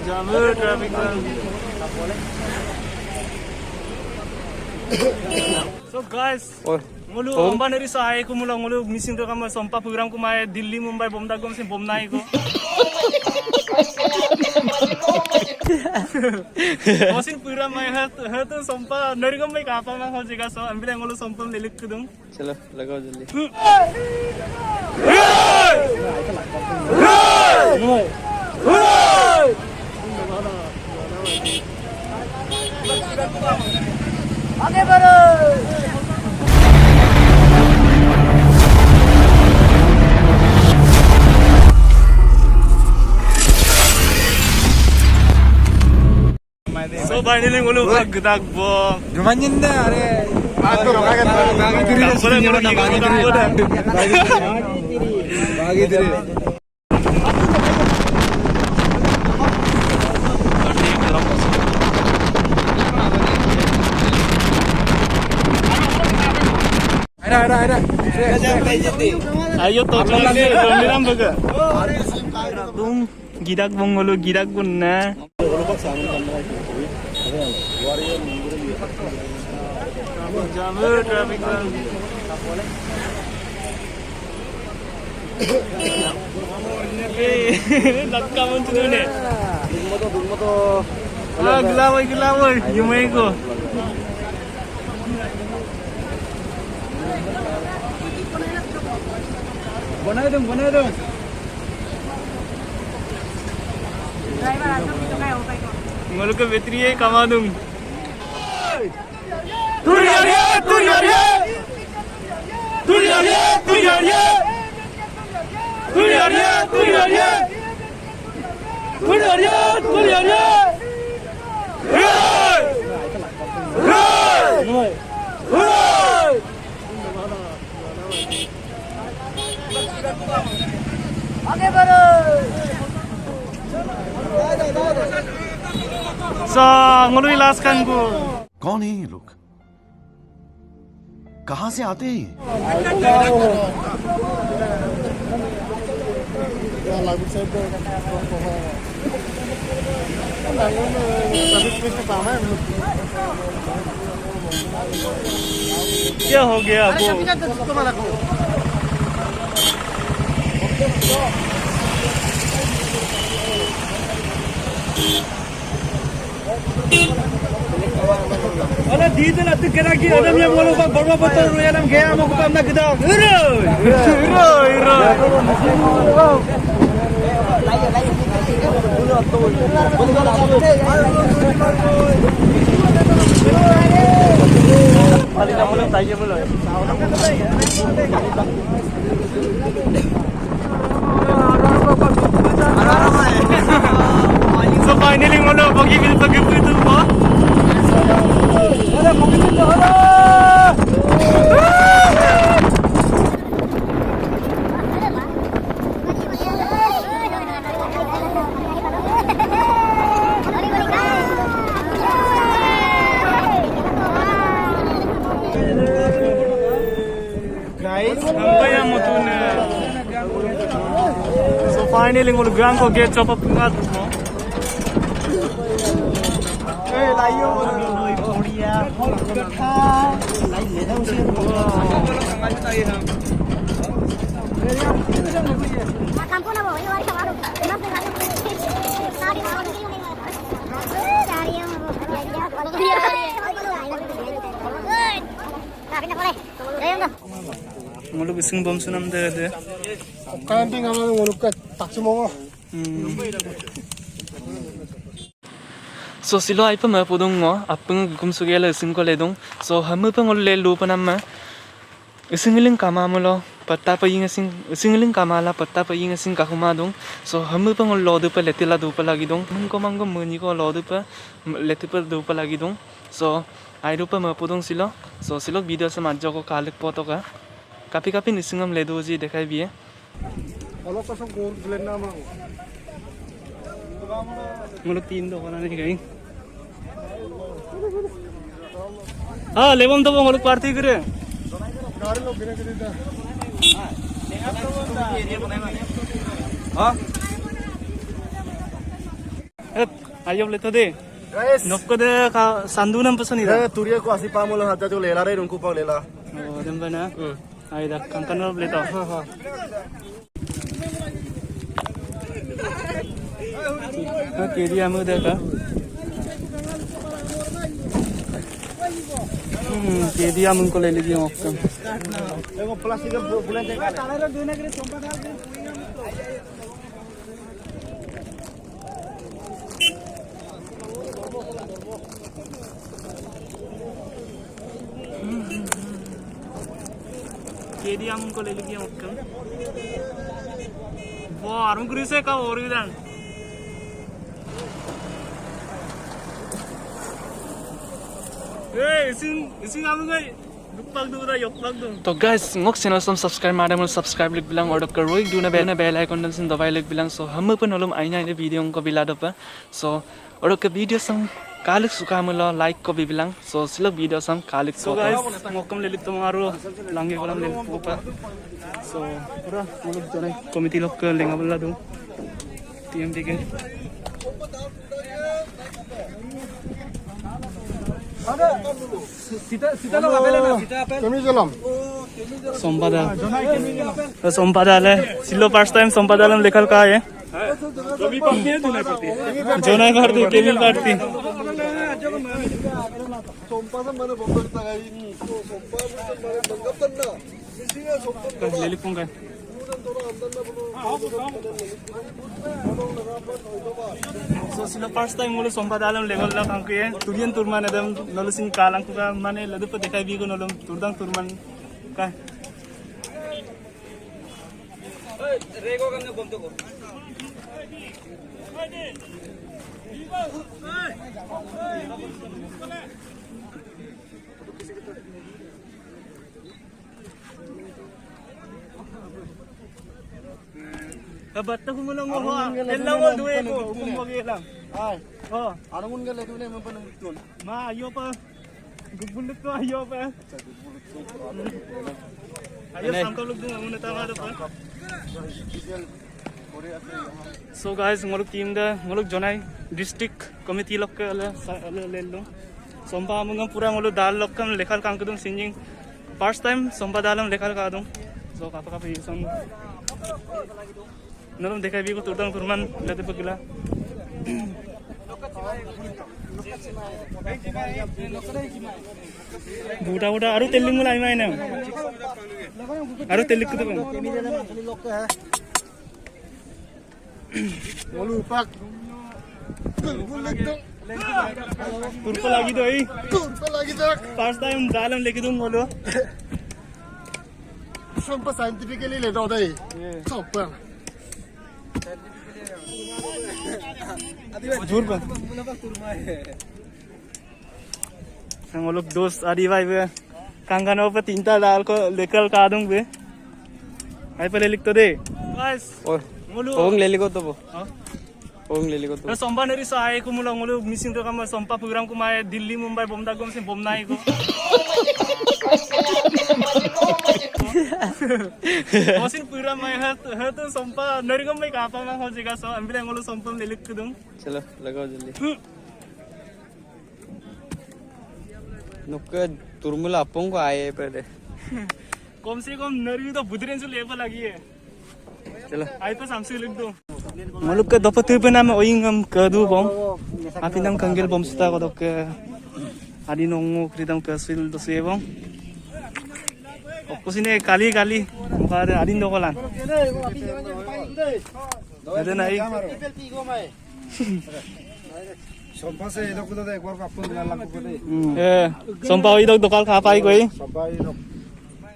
Jamur traffic lang. So guys, mulu omba neri sa ay ko mulu missing to kama sompa program ko may Delhi Mumbai bomda gom sin bomnai ko. Osin program may hat to sompa neri gom may kapa ma ho jega so ambile mulu sompa lilik ko dung. चलो लगाओ जल्दी आगे बढ़ो So finally mulu gedak bom. Lumayan dah are bagi diri ada Ayo to domiram baga tum gidak bongolo gidak gunna jamur traffic lang lakka muntu ne gelawoy gimay ko बनाए दो driver आज तो काय होता है ngolo ke betri ay kamadung आगे बढ़ो so ngolo ilas kan ko कौन है ये लोग कहां से आते हैं ये? क्या हो गया आपको Ala dito na tu kena ki adam yang walau bang baru betul royal am gaya mau bukan nak kita So finally mulu bagi bil bagi itu po sampai yang mutune so finally mulu gang ko get chop up ngat mo layo mulu bising bom sunam de camping amal ngoluk ka taksu mo so silo ai pa ma podong mo apeng gumsugela sing ko ledong so hamu pa ngol le lu pa namma isingling kama mo lo patta pa yinga singling kama la patta pa yinga sing ka huma dong so hamu pa ngol lo du pa letila du pa lagi dong mangko muni ko lo du pa leti pa du pa lagi dong so ai ru pa ma podong silo so silo video sa majjo ko kalik poto ka kapi nisingam le do ji dekhai biye Kalau pasang gold blend nama ngolo tin do kona ni gai ha lebom to ngolo party kare गाड़ी लोग गिरे गिरे दा ha Ayam leto deh. Guys, Nokko deh sandunan pesan itu. turia ko asi pamol hata jo lela re rungku pang lela. Oh, demba na. Ayo dah kankan leto. Oke, dia mau deh kah? Ke dia mungko le lagi ngokam. Ego plastik bulan jaga. Ke dia mungko le lagi ngokam. Wah, arung kurisnya kau orang. तो guys ngok channel som subscribe madam subscribe lik bilang order ka roik duna bell icon dan sin dabai lik bilang so हम पण olum aina ine video ko bila dapa so order ka video sam kalik suka mula like ko bilang so silok video sam kalik so guys ngokam lelik to maro langge kolam le popa so pura muluk jone committee lok ka lenga bala do team dige Sita lo apel na sita apel. Kemi jalam. संपादालय सिल्लो first time संपादालय लेखल का है Kemi pamne tu na pati. जोना करती camel काटती Sompa sa mana bomber ta gai ni. Sompa mana bangaptan na. Misiga sompa. ले लिखूंगा so सिल्लो फर्स्ट टाइम मुले संपादालय लेखल ला कांके है तुरियन तुरमान एकदम नलसिंग कालां कुका माने लदु पे देखाइ बिगो नलम तुरदां तुरमान का Rego kamne bomto ko. Ba't ako mo lang mo ha? Elang mo duwe ko, kumwagi lang. Ay, Oh, anong ngale tu ne mampan mutun. ma ayo pa. Gugulit ko ayo pa. Ayo sangkaw lug dung muna tama do pa. So guys, ngolok team da ngolok jonai district committee lok ka ala lelo. Sompa among pura ngolo dal lok kam lekhal kang kadung singing. First time sompa dalam lekhal ka dong. So kapa isang नरम देखा भी को तुरदंग तुरमान लेते पगला बूटा बूटा आरु तेलिंग मुला आइमा इना आरु तेलिक तो बन Molu pak. पुरको लागी तो आई Kurpa lagi tak. First time दालम लेके दूं बोलो Sompa scientifically le do dai. Sompa. झूर पर हम लोग दोस्त आदि भाई वे कांगानो पर तीन ता दाल को लेकर का दूं बे आई पे लिख तो दे बस मुलु ओंग ले लिको तो वो हाँ? ओंग ले लिको तो सोमबा नरी सो आए को मुलु मुलु मिसिंग तो काम सोमपा प्रोग्राम को माय दिल्ली मुंबई बोमदा गम से बोमनाई को मसिन प्रोग्राम माय है तो सोमपा नरी गम में कापा मा हो जगह सो अम्बिले मुलु सोमपा ले लिख दूं चलो लगाओ जल्दी नुक्का तुरमुला अपोंग को आए पहले कम से कम नरी तो बुधरेन से लेवल लगी है चलो आई पे सामसे लिख दो मुलुक के दोपहर पे नाम ओइंग हम कदू बम आपी नाम कंगेल बम सुता को के आदि नंगो क्रिदम कसिल तो से बम कुसिने काली काली मुखारे आदि नगलान अरे नहीं Sompa se edo kuda de ekbar kapun la la ko de. ए संपा ओइ दक दोकाल खा पाई कोई Sompa